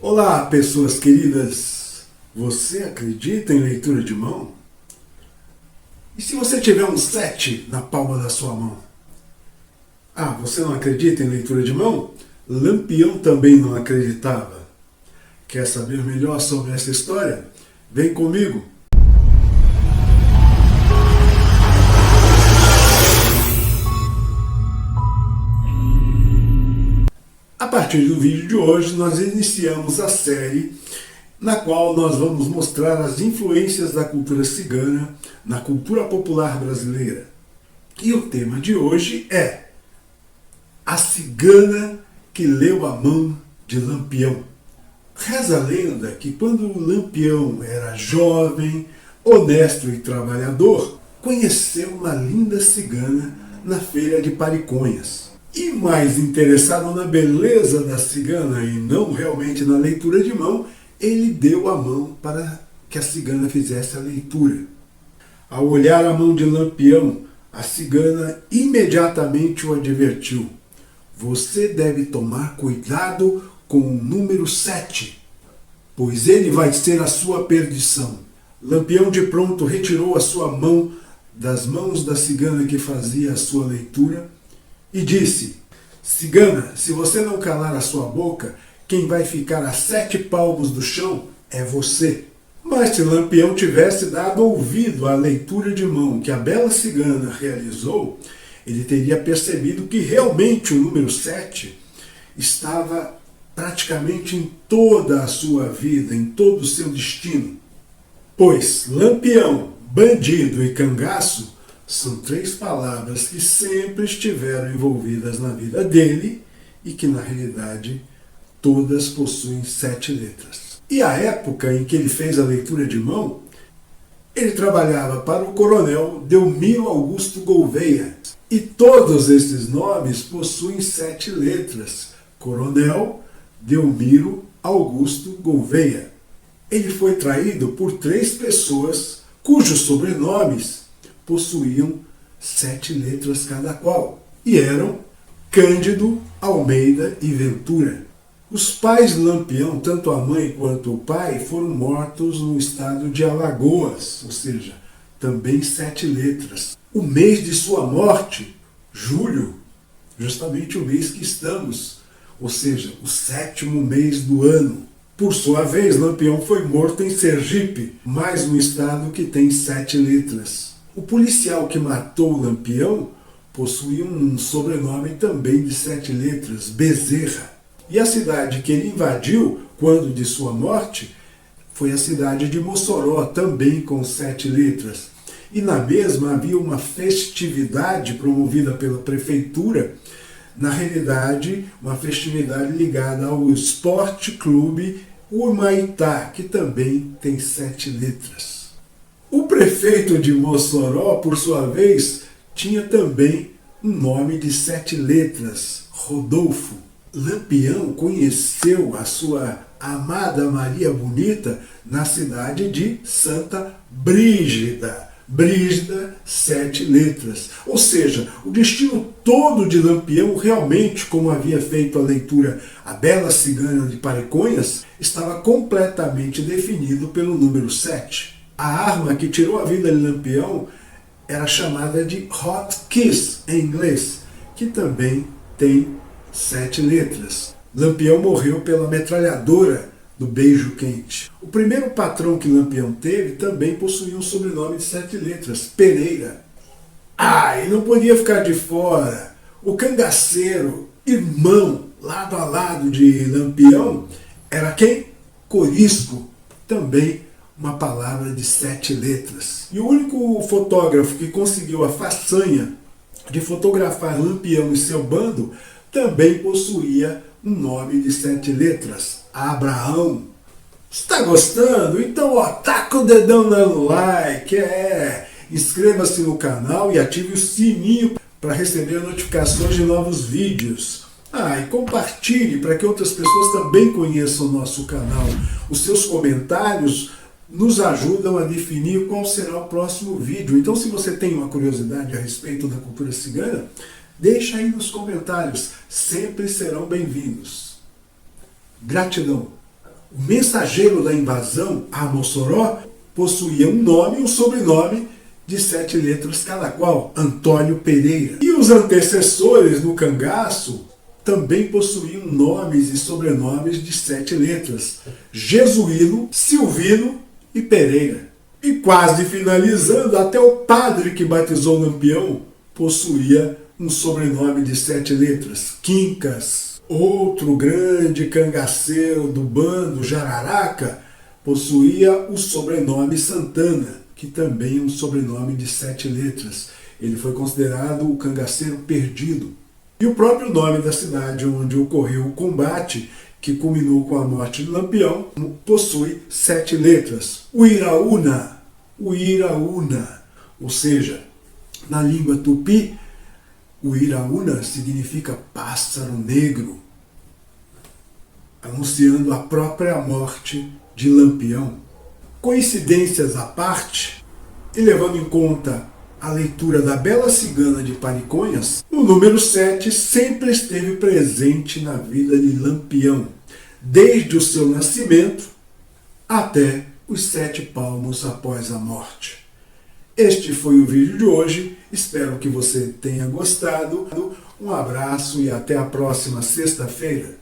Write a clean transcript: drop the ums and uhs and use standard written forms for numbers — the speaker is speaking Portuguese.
Olá, pessoas queridas! Você acredita em leitura de mão? E se você tiver um 7 na palma da sua mão? Ah, você não acredita em leitura de mão? Lampião também não acreditava. Quer saber melhor sobre essa história? Vem comigo! A partir do vídeo de hoje, nós iniciamos a série na qual nós vamos mostrar as influências da cultura cigana na cultura popular brasileira. E o tema de hoje é a cigana que leu a mão de Lampião. Reza a lenda que quando Lampião era jovem, honesto e trabalhador, conheceu uma linda cigana na feira de Pariconhas. E mais interessado na beleza da cigana e não realmente na leitura de mão, ele deu a mão para que a cigana fizesse a leitura. Ao olhar a mão de Lampião, a cigana imediatamente o advertiu: você deve tomar cuidado com o número 7, pois ele vai ser a sua perdição. Lampião de pronto retirou a sua mão das mãos da cigana que fazia a sua leitura e disse: cigana, se você não calar a sua boca, quem vai ficar a 7 palmos do chão é você. Mas se Lampião tivesse dado ouvido à leitura de mão que a bela cigana realizou, ele teria percebido que realmente o número 7 estava praticamente em toda a sua vida, em todo o seu destino. Pois Lampião, bandido e cangaço são 3 palavras que sempre estiveram envolvidas na vida dele e que, na realidade, todas possuem 7 letras. E a época em que ele fez a leitura de mão, ele trabalhava para o coronel Delmiro Augusto Gouveia. E todos esses nomes possuem 7 letras. Coronel Delmiro Augusto Gouveia. Ele foi traído por 3 pessoas cujos sobrenomes possuíam 7 letras cada qual, e eram Cândido, Almeida e Ventura. Os pais de Lampião, tanto a mãe quanto o pai, foram mortos no estado de Alagoas, ou seja, também 7 letras. O mês de sua morte, julho, justamente o mês que estamos, ou seja, o 7º mês do ano. Por sua vez, Lampião foi morto em Sergipe, mais um estado que tem 7 letras. O policial que matou Lampião possuía um sobrenome também de 7 letras, Bezerra. E a cidade que ele invadiu, quando de sua morte, foi a cidade de Mossoró, também com 7 letras. E na mesma havia uma festividade promovida pela prefeitura, na realidade, uma festividade ligada ao Esporte Clube Humaitá, que também tem 7 letras. O prefeito de Mossoró, por sua vez, tinha também um nome de 7 letras, Rodolfo. Lampião conheceu a sua amada Maria Bonita na cidade de Santa Brígida. Brígida, 7 letras. Ou seja, o destino todo de Lampião, realmente, como havia feito a leitura A Bela Cigana de Pariconhas, estava completamente definido pelo número 7. A arma que tirou a vida de Lampião era chamada de Hot Kiss, em inglês, que também tem 7 letras. Lampião morreu pela metralhadora do beijo quente. O primeiro patrão que Lampião teve também possuía um sobrenome de 7 letras, Pereira. Ah, e não podia ficar de fora. O cangaceiro, irmão, lado a lado de Lampião, era quem? Corisco, também uma palavra de 7 letras. E o único fotógrafo que conseguiu a façanha de fotografar Lampião e seu bando também possuía um nome de 7 letras, Abraão. Está gostando? Então taca o dedão no like, inscreva-se no canal e ative o sininho para receber notificações de novos vídeos. E compartilhe para que outras pessoas também conheçam o nosso canal. Os seus comentários nos ajudam a definir qual será o próximo vídeo. Então, se você tem uma curiosidade a respeito da cultura cigana, deixa aí nos comentários. Sempre serão bem-vindos. Gratidão. O mensageiro da invasão a Mossoró possuía um nome e um sobrenome de 7 letras cada qual, Antônio Pereira. E os antecessores no cangaço também possuíam nomes e sobrenomes de 7 letras, Jesuíno, Silvino e Pereira. E quase finalizando, até o padre que batizou Lampião possuía um sobrenome de 7 letras, Quincas. Outro grande cangaceiro do bando, Jararaca, possuía o sobrenome Santana, que também é um sobrenome de 7 letras. Ele foi considerado o cangaceiro perdido. E o próprio nome da cidade onde ocorreu o combate, que culminou com a morte de Lampião, possui 7 letras. Uiraúna, Uiraúna. Ou seja, na língua tupi, Uiraúna significa pássaro negro, anunciando a própria morte de Lampião. Coincidências à parte, e levando em conta a leitura da Bela Cigana de Pariconhas, o número 7 sempre esteve presente na vida de Lampião, desde o seu nascimento até os 7 palmos após a morte. Este foi o vídeo de hoje, espero que você tenha gostado. Um abraço e até a próxima sexta-feira.